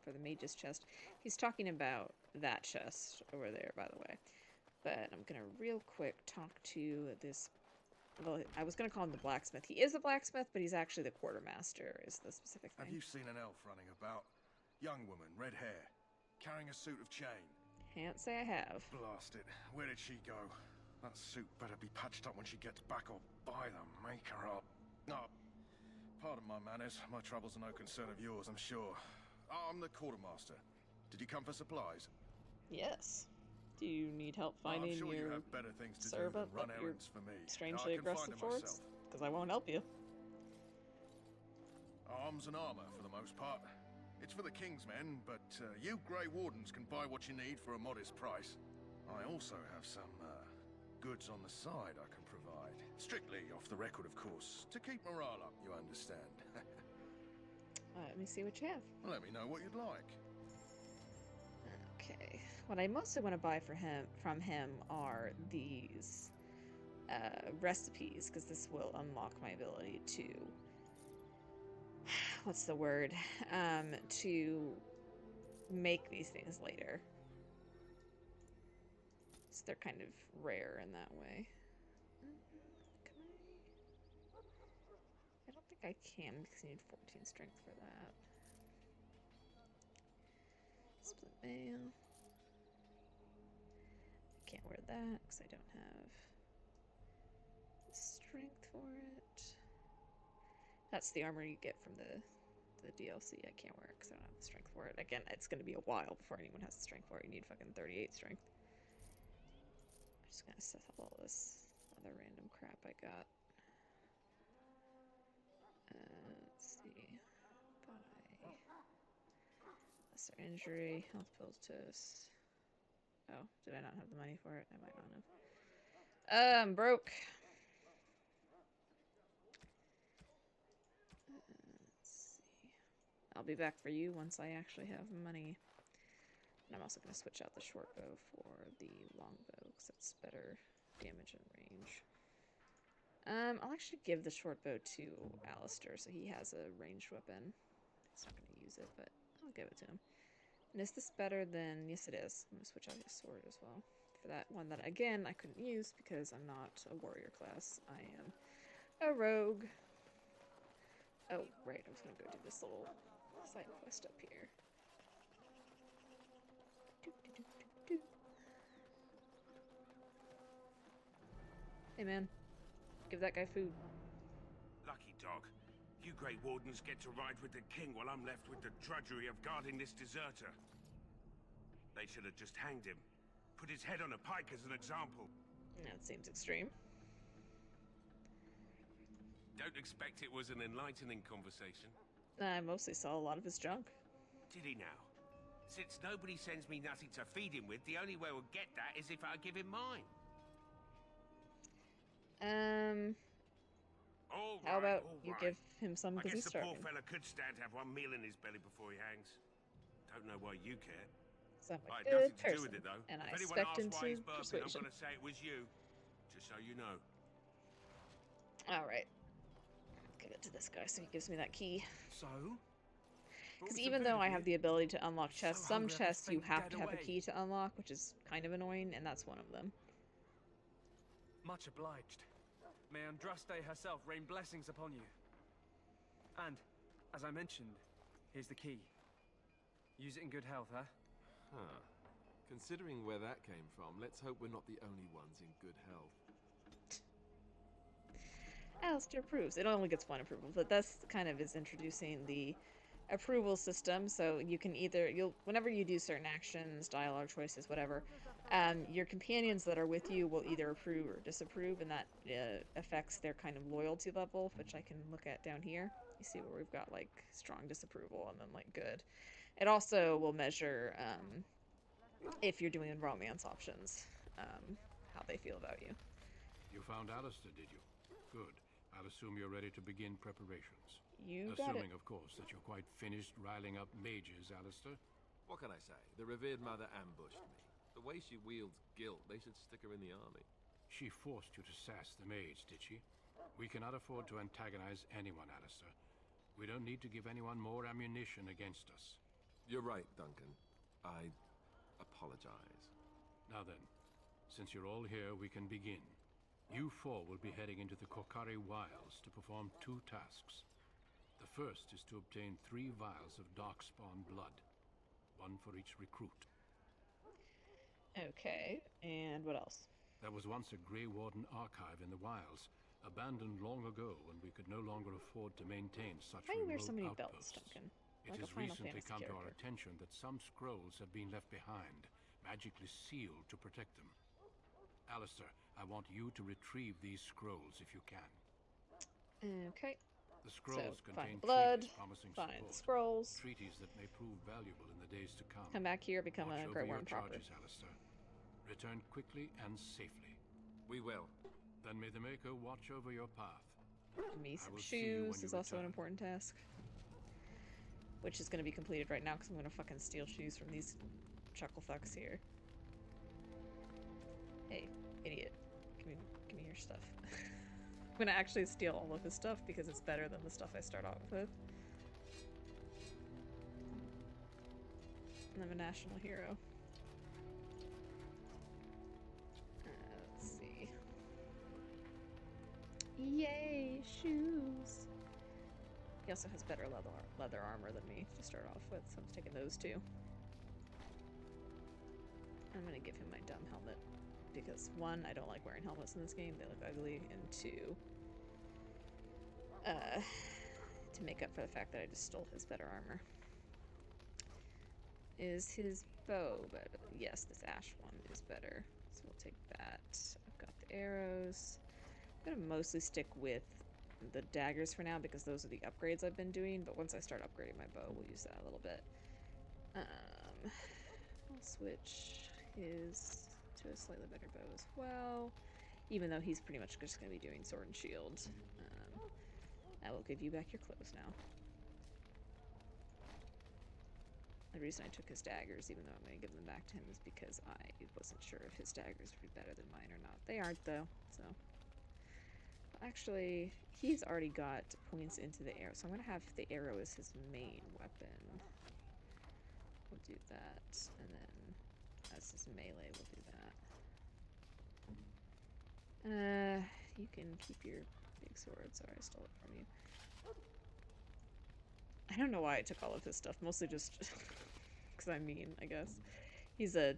for the mage's chest. He's talking about that chest over there, by the way. But I'm going to real quick talk to this... Well, I was going to call him the blacksmith. He is a blacksmith, but he's actually the quartermaster, is the specific thing. Have you seen an elf running about? Young woman, red hair, carrying a suit of chain. Can't say I have. Blast it. Where did she go? That suit better be patched up when she gets back, or by the maker up. No, Pardon my manners. My troubles are no concern of yours, I'm sure. I'm the quartermaster. Did you come for supplies? Yes. Do you need help finding I'm sure you your have better things to do servant than run that you're errands for me. strangely I can aggressive find it towards? myself. Because I won't help you. Arms and armor, for the most part. It's for the King's men, but you Grey Wardens can buy what you need for a modest price. I also have some goods on the side I can provide. Strictly off the record, of course. To keep morale up, you understand. Let me see what you have. Let me know what you'd like. Okay. What I mostly want to buy from him are these recipes, because this will unlock my ability to... What's the word? To make these things later. So they're kind of rare in that way. I don't think I can, because I need 14 strength for that. Split mail. I can't wear that, because I don't have strength for it. That's the armor you get from the DLC. I can't wear it because I don't have the strength for it. Again, it's going to be a while before anyone has the strength for it. You need fucking 38 strength. I'm just going to set up all this other random crap I got. Let's see. Buy. Lesser injury. Health pills to... Oh, did I not have the money for it? I might not have. I'm broke. I'll be back for you once I actually have money. And I'm also going to switch out the short bow for the long bow, because it's better damage and range. I'll actually give the short bow to Alistair, so he has a ranged weapon. He's not going to use it, but I'll give it to him. And is this better than... Yes, it is. I'm going to switch out his sword as well. For that one that, again, I couldn't use because I'm not a warrior class. I am a rogue. Oh, right. I was going to go do this little... side quest up here. Hey man, give that guy food. Lucky dog. You Grey Wardens get to ride with the king while I'm left with the drudgery of guarding this deserter. They should have just hanged him. Put his head on a pike as an example. That seems extreme. Don't expect it was an enlightening conversation. I mostly saw a lot of his junk. Did he now? Since nobody sends me nothing to feed him with, the only way we'll get that is if I give him mine. How about you give him some because he's I guess the poor starving. fella could stand to have one meal in his belly before he hangs. Don't know why you care. So I'm I a had good nothing to do person, with it, though. and I If anyone expect him asks why to he's burping, I'm persuasion. going to say it was you. Just so you know. Alright. Give it to this guy so he gives me that key. So? Because even though I have the ability to unlock chests, some chests you have to have a key to unlock, which is kind of annoying, and that's one of them. Much obliged. May Andraste herself rain blessings upon you. And, as I mentioned, here's the key. Use it in good health, huh? Huh. Considering where that came from, let's hope we're not the only ones in good health. Alistair approves. It only gets one approval, but this kind of is introducing the approval system, so you can either, whenever you do certain actions, dialogue choices, whatever, your companions that are with you will either approve or disapprove, and that affects their kind of loyalty level, which I can look at down here. You see where we've got like strong disapproval and then like good. It also will measure if you're doing romance options, how they feel about you. You found Alistair, did you? Good. I'll assume you're ready to begin preparations. You got it. Assuming, of course, that you're quite finished riling up mages, Alistair. What can I say? The revered mother ambushed me. The way she wields guilt, they should stick her in the army. She forced you to sass the mage, did she? We cannot afford to antagonize anyone, Alistair. We don't need to give anyone more ammunition against us. You're right, Duncan. I apologize. Now then, since you're all here, we can begin. You four will be heading into the Korkari Wilds to perform 2 tasks. The first is to obtain 3 vials of Darkspawn blood, 1 for each recruit. Okay, and what else? There was once a Grey Warden archive in the wilds. abandoned long ago when we could no longer afford to maintain such Why do you wear remote so many outposts. belts, Duncan? It Like a has Final recently Fantasy come to our character. attention that some scrolls have been left behind, magically sealed to protect them. Alistair, I want you to retrieve these scrolls if you can. Okay. The scrolls So, contain find the blood, treaties promising find support. the scrolls. Treaties that may prove valuable in the days to come. Come back here, become Watch a over Great your Worm proper. charges, Alistair. Return quickly and safely. We will. Then may the Maker watch over your path. Give me I some will see you when shoes you is also an return. important task. Which is going to be completed right now because I'm going to fucking steal shoes from these chuckle fucks here. Hey, idiot. Give me your stuff. I'm going to actually steal all of his stuff because it's better than the stuff I start off with. And I'm a national hero. Let's see. Yay, shoes! He also has better leather armor than me to start off with, so I'm taking those two. I'm gonna give him my dumb helmet because 1, I don't like wearing helmets in this game, they look ugly, and 2, to make up for the fact that I just stole his better armor. Is his bow better? Yes, this ash one is better, so we'll take that. I've got the arrows. I'm gonna mostly stick with the daggers for now because those are the upgrades I've been doing, but once I start upgrading my bow, we'll use that a little bit. I'll switch his to a slightly better bow as well, even though he's pretty much just going to be doing sword and shield. I will give you back your clothes now. The reason I took his daggers, even though I'm going to give them back to him, is because I wasn't sure if his daggers would be better than mine or not. They aren't, though, so... Actually, he's already got points into the arrow, so I'm going to have the arrow as his main weapon. We'll do that, and then as his melee, we'll do that. You can keep your big sword. Sorry, I stole it from you. I don't know why I took all of his stuff, mostly just because I'm mean, I guess. He's a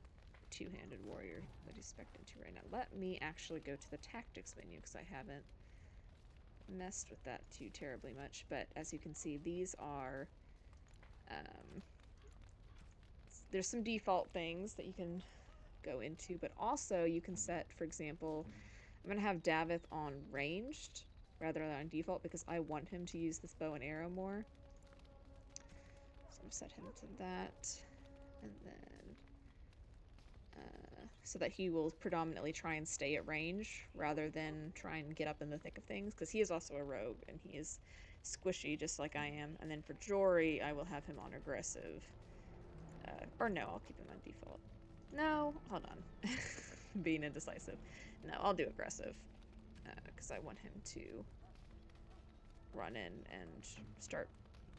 two-handed warrior that he's spec'd into right now. Let me actually go to the tactics menu, because I haven't messed with that too terribly much, but as you can see, these are there's some default things that you can go into, but also you can set, for example, I'm gonna have Davith on ranged rather than on default because I want him to use this bow and arrow more, so I'm gonna set him to that, and then so that he will predominantly try and stay at range rather than try and get up in the thick of things, because he is also a rogue and he is squishy just like I am. And then for Jory, I will have him on aggressive. Or no, I'll keep him on default. No, hold on. Being indecisive. No, I'll do aggressive because I want him to run in and start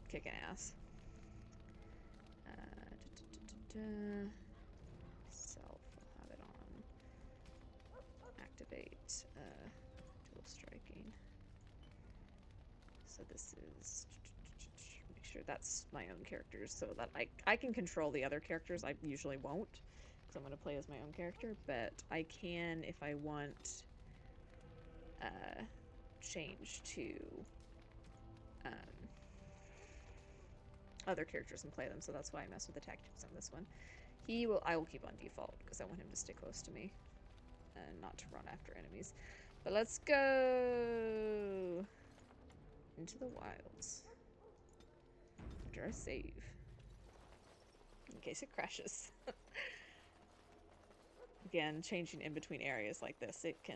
kicking ass. Activate dual striking. So this is make sure that's my own characters so that I can control the other characters. I usually won't because I'm going to play as my own character, but I can, if I want, change to other characters and play them, so that's why I mess with the tactics on this one. I will keep on default because I want him to stay close to me and not to run after enemies. But let's go into the wilds after I save, in case it crashes. Again, changing in between areas like this, it's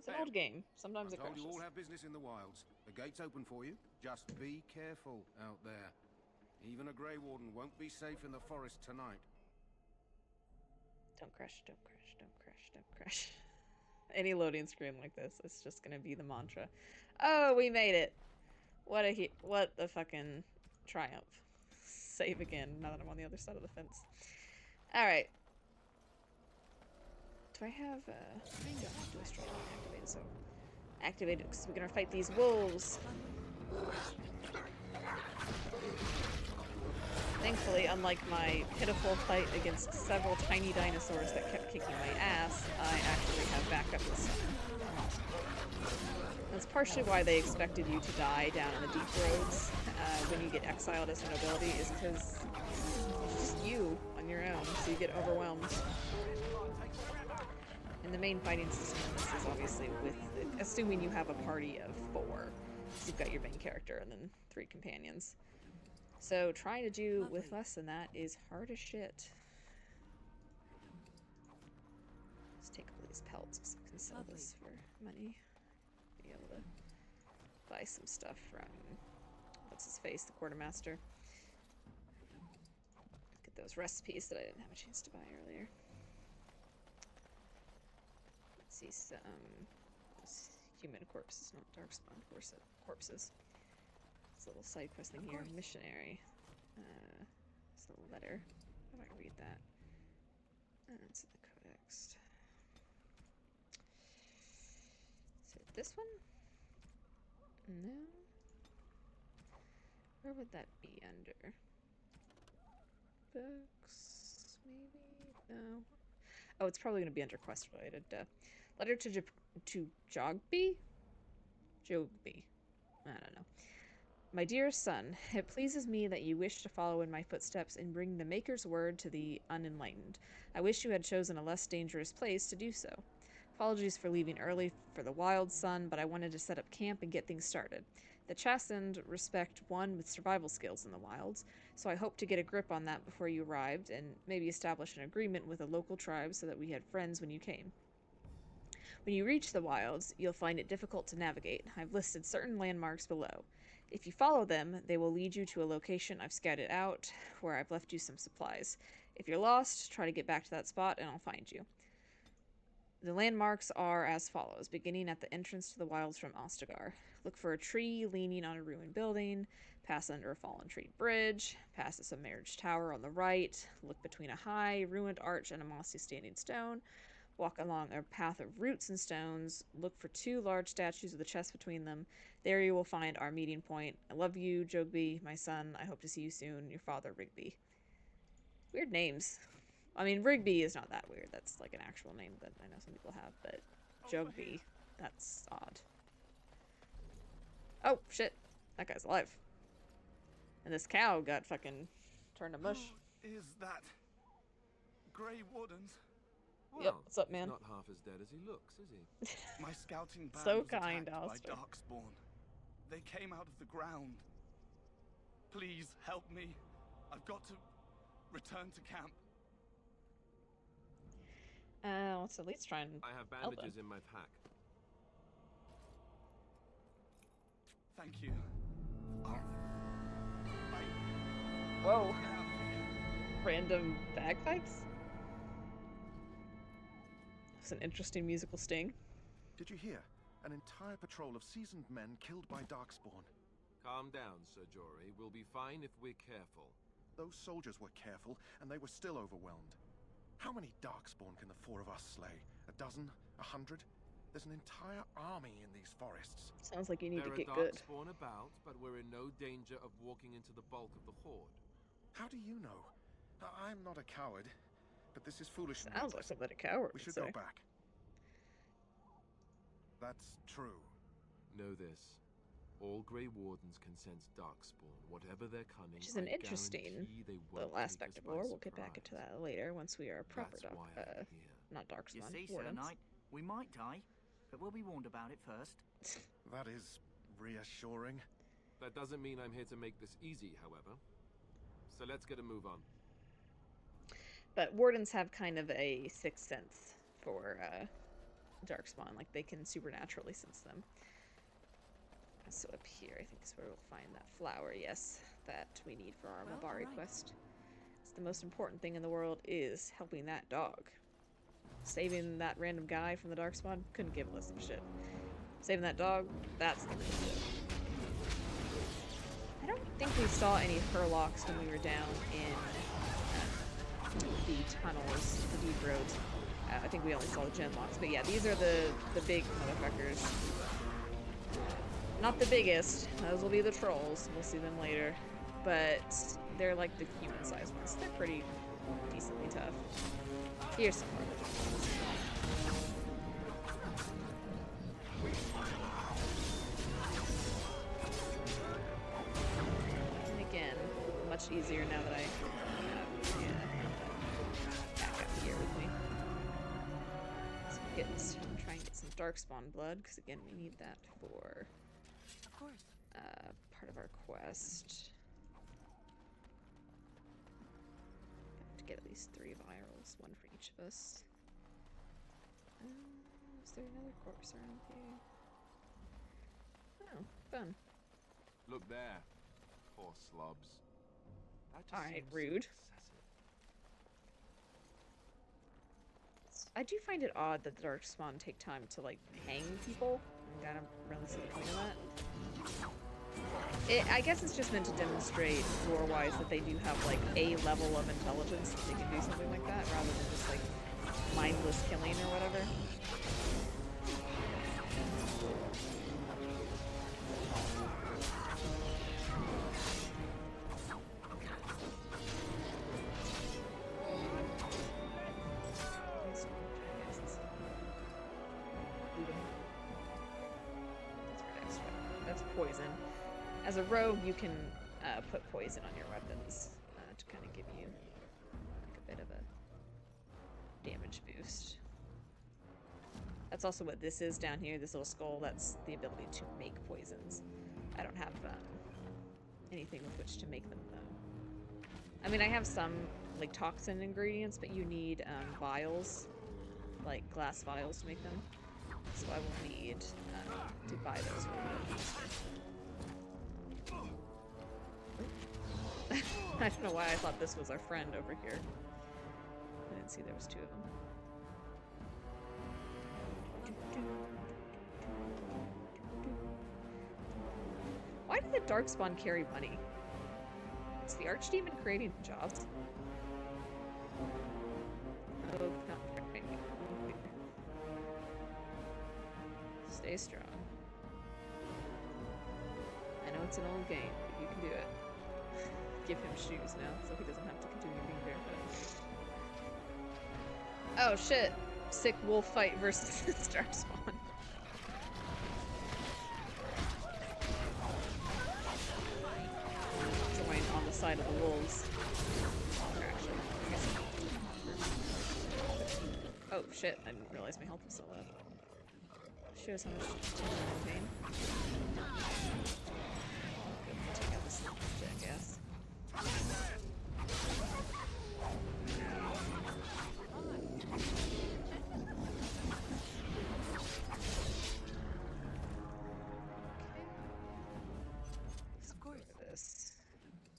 an old game. Sometimes it crashes. You all have business in the wilds. The gate's open for you. Just be careful out there. Even a Grey Warden won't be safe in the forest tonight. Don't crash, don't crash, don't crash, don't crash. Any loading screen like this, it's just gonna be the mantra. Oh, we made it! What a fucking triumph. Save again, now that I'm on the other side of the fence. Alright. Do I have, I don't have to strike activated, so activate it because we're gonna fight these wolves. Thankfully, Thankfully, unlike my pitiful fight against several tiny dinosaurs that kept kicking my ass, I actually have backup this time. That's partially why they expected you to die down in the deep roads when you get exiled as a nobility, is because it's just you on your own, so you get overwhelmed. And the main fighting system in this is obviously with, assuming you have a party of 4. So you've got your main character and then 3 companions. So trying to do with less than that is hard as shit. Let's take all these pelts so I can sell this for money. Be able to buy some stuff from, what's his face, the quartermaster. Get those recipes that I didn't have a chance to buy earlier. Let's see some human corpses, not darkspawn corpses. This little side quest thing here, missionary. This little letter. How do I read that? It's in the codex. Is it this one? No. Where would that be under? Books, maybe? No. Oh, it's probably going to be under quest related. Letter to Jogby? Jogby. I don't know. My dear son, it pleases me that you wish to follow in my footsteps and bring the Maker's word to the unenlightened. I wish you had chosen a less dangerous place to do so. Apologies for leaving early for the wild, son, but I wanted to set up camp and get things started. The Chastened respect one with survival skills in the wilds, so I hope to get a grip on that before you arrived and maybe establish an agreement with a local tribe so that we had friends when you came. When you reach the wilds, you'll find it difficult to navigate. I've listed certain landmarks below. If you follow them, they will lead you to a location I've scouted out, where I've left you some supplies. If you're lost, try to get back to that spot and I'll find you. The landmarks are as follows, beginning at the entrance to the wilds from Ostagar. Look for a tree leaning on a ruined building, pass under a fallen tree bridge, pass a submerged tower on the right, look between a high, ruined arch and a mossy standing stone, walk along a path of roots and stones, look for 2 large statues with a chest between them. There you will find our meeting point. I love you, Jogby, my son. I hope to see you soon. Your father, Rigby. Weird names. I mean, Rigby is not that weird. That's like an actual name that I know some people have, but Jogby, that's odd. Oh, shit. That guy's alive. And this cow got fucking turned to mush. Who is that? Grey Wardens? Well, Yep, what's up, man? He's not half as dead as he looks, is he? My scouting band So was kind, attacked by Alistair. Darkspawn. They came out of the ground. Please help me. I've got to return to camp. Let's at least try and I have help bandages them. in my pack. Thank you. Whoa. Random bagpipes? That's an interesting musical sting. Did you hear? An entire patrol of seasoned men killed by Darkspawn. Calm down, Sir Jory. We'll be fine if we're careful. Those soldiers were careful, and they were still overwhelmed. How many Darkspawn can the 4 of us slay? A dozen? 100? There's an entire army in these forests. Sounds like you need to get There are good. Darkspawn about, but we're in no danger of walking into the bulk of the horde. How do you know? I'm not a coward, but this is foolish. Sounds like something a coward We would should say. go back. That's true. Know this. All Grey Wardens can sense Darkspawn, whatever their cunning. Which is an I interesting guarantee they won't little aspect take of us by lore. We'll get back into surprise. that later once we are proper That's why I'm here. not You Darkspawn. see, Sir Wardens. Knight, we might die, but we'll be warned about it first. That is reassuring. That doesn't mean I'm here to make this easy, however. So let's get a move on. But wardens have kind of a sixth sense for Darkspawn. Like, they can supernaturally sense them. So up here, I think is where we'll find that flower, yes, that we need for our Mabari quest. It's the most important thing in the world is helping that dog. Saving that random guy from the Darkspawn, couldn't give less of a shit. Saving that dog, that's the real shit. I don't think we saw any Hurlocks when we were down in the tunnels, the deep roads. I think we only saw the Genlocks, but yeah, these are the big motherfuckers. Not the biggest. Those will be the trolls. We'll see them later. But they're like the human-sized ones. They're pretty decently tough. Here's some more. And again, much easier now that I have back up here with me. So I'm trying to get some darkspawn blood, because again, we need that for part of our quest. Have to get at least 3 virals, 1 for each of us. Is there another corpse around here? Oh, fun. Look there. Poor slobs. Alright, rude. I do find it odd that the Darkspawn take time to, like, hang people. I don't really see the point of that. I guess it's just meant to demonstrate, lore-wise, that they do have, like, a level of intelligence that they can do something like that, rather than just, like, mindless killing or whatever. Poison. As a rogue, you can put poison on your weapons to kind of give you like a bit of a damage boost. That's also what this is down here, this little skull. That's the ability to make poisons. I don't have anything with which to make them, though. I mean, I have some like toxin ingredients, but you need vials, like glass vials to make them. So I will need to buy those for the I don't know why I thought this was our friend over here. I didn't see there was 2 of them. Why did the Darkspawn carry money? Is the Archdemon creating jobs? Oh, not right. Stay strong. I know it's an old game, but you can do it. Give him shoes now, so he doesn't have to continue being barefoot. Oh shit! Sick wolf fight versus this Darkspawn. Join on the side of the wolves. Or actually, I guess oh shit, I didn't realize my health was so low. Shows how much I'm in pain. Take out this jackass.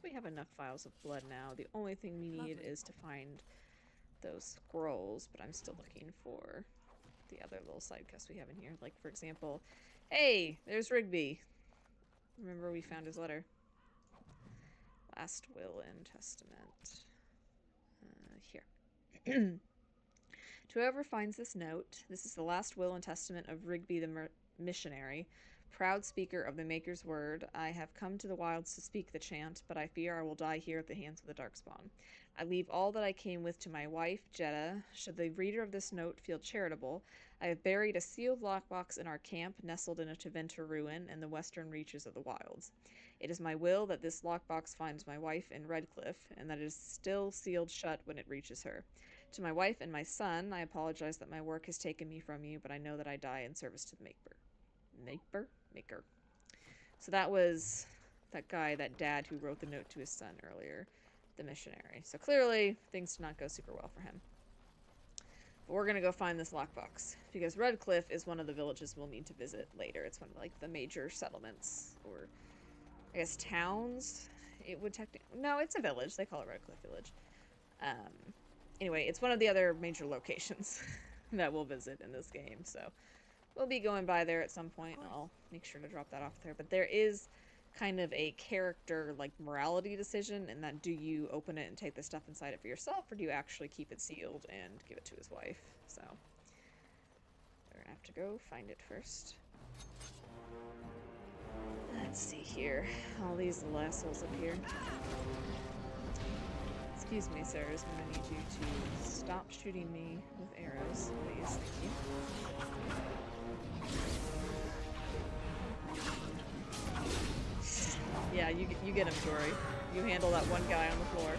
We have enough vials of blood now. The only thing we need is to find those scrolls, but I'm still looking for the other little side quests we have in here. Like, for example, hey, there's Rigby. Remember we found his letter. Last will and testament. Here. To whoever finds this note, this is the last will and testament of Rigby the missionary, proud speaker of the Maker's word. I have come to the wilds to speak the chant, but I fear I will die here at the hands of the Darkspawn. I leave all that I came with to my wife, Jeddah. Should the reader of this note feel charitable, I have buried a sealed lockbox in our camp, nestled in a Teventer ruin in the western reaches of the wilds. It is my will that this lockbox finds my wife in Redcliffe, and that it is still sealed shut when it reaches her. To my wife and my son, I apologize that my work has taken me from you, but I know that I die in service to the Maker. So that was that guy, that dad who wrote the note to his son earlier, the missionary. So clearly, things did not go super well for him. But we're gonna go find this lockbox, because Redcliffe is one of the villages we'll need to visit later. It's one of, like, the major settlements, or, I guess, towns? It would technically... No, it's a village. They call it Redcliffe Village. Anyway, it's one of the other major locations that we'll visit in this game, so... We'll be going by there at some point, and I'll make sure to drop that off there. But there is kind of a character, like, morality decision, in that do you open it and take the stuff inside it for yourself, or do you actually keep it sealed and give it to his wife? So, we're gonna have to go find it first. Let's see here. All these assholes up here. Excuse me, sirs. I'm gonna need you to stop shooting me with arrows, please. Thank you. Yeah, you get him, Jory. You handle that one guy on the floor.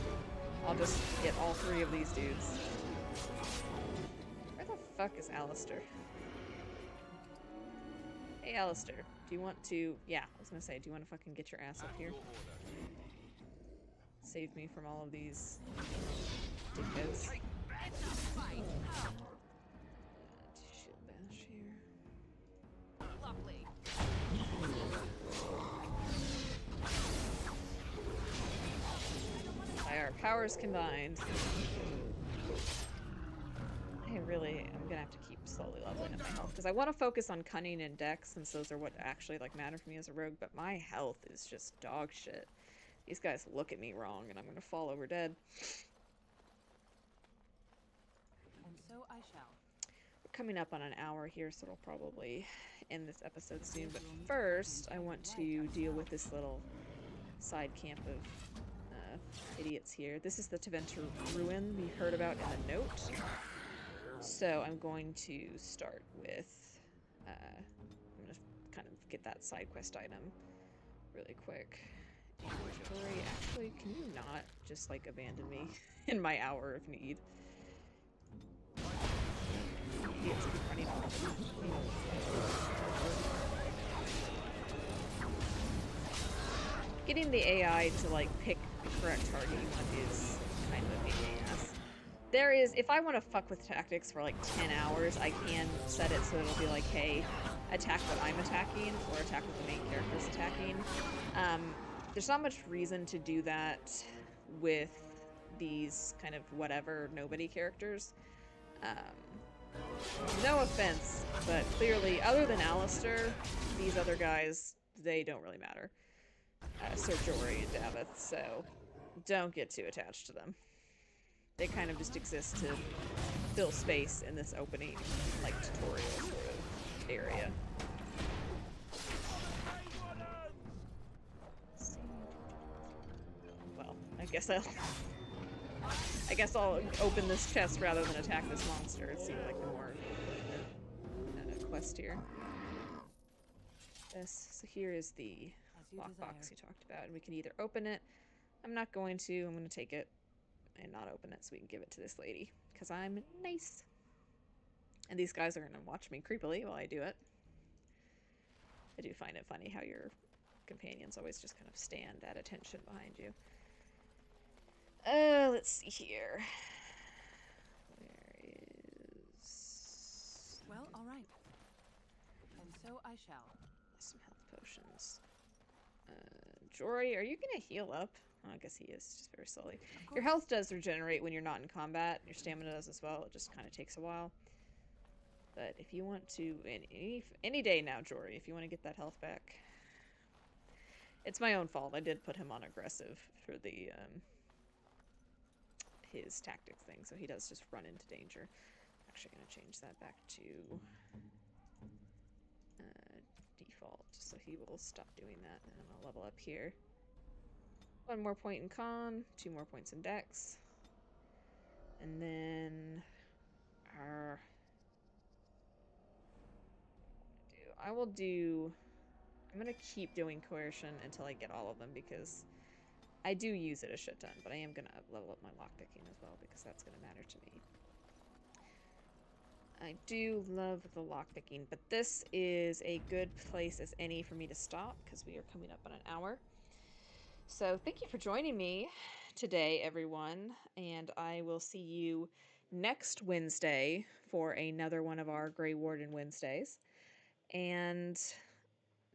I'll just get all three of these dudes. Where the fuck is Alistair? Hey, Alistair. Do you want to... Yeah, I was gonna say, do you want to fucking get your ass up here? Save me from all of these dickheads. Shield bash here. Lovely. By our powers combined, I really am gonna have to keep slowly leveling up my health because I want to focus on cunning and dex since those are what actually like matter for me as a rogue. But my health is just dog shit. These guys look at me wrong, and I'm gonna fall over dead. And so I shall. We're coming up on an hour here, so it'll probably end this episode soon. But first, I want to deal with this little side camp of idiots here. This is the Teventer ruin we heard about in the note. So I'm going to start with, I'm going to kind of get that side quest item really quick. Jory, actually, can you not just, like, abandon me in my hour of need? Idiots keep running off. Getting the AI to, like, pick the correct target is kind of a pain in the ass. There is, if I want to fuck with tactics for like 10 hours, I can set it so it'll be like, hey, attack what I'm attacking, or attack what the main character's attacking. There's not much reason to do that with these kind of whatever nobody characters. No offense, but clearly, other than Alistair, these other guys, they don't really matter. Sir Jory and Davith, so don't get too attached to them. They kind of just exist to fill space in this opening, like, tutorial sort of area. Well, I guess I'll open this chest rather than attack this monster. It seemed like the more quest here. So here is the lockbox you talked about, and we can either open it. I'm not going to. I'm going to take it and not open it so we can give it to this lady, because I'm nice. And these guys are going to watch me creepily while I do it. I do find it funny how your companions always just kind of stand at attention behind you. Let's see here. Where is... Well, all right. And so I shall. Some health potions. Jory, are you going to heal up? Oh, I guess he is, just very slowly. Your health does regenerate when you're not in combat. Your stamina does as well. It just kind of takes a while. But if you want to, any day now, Jory, if you want to get that health back. It's my own fault. I did put him on aggressive for the, his tactics thing, so he does just run into danger. Actually going to change that back to default, so he will stop doing that, and then I'll level up here. 1 more point in con, 2 more points in dex, and then I'm gonna keep doing coercion until I get all of them, because I do use it a shit ton, but I am gonna level up my lockpicking as well, because that's gonna matter to me. I do love the lockpicking, but this is a good place as any for me to stop, because we are coming up on an hour. So thank you for joining me today, everyone, and I will see you next Wednesday for another one of our Grey Warden Wednesdays. And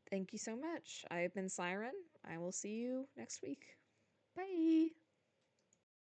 thank you so much. I've been Siren. I will see you next week. Bye!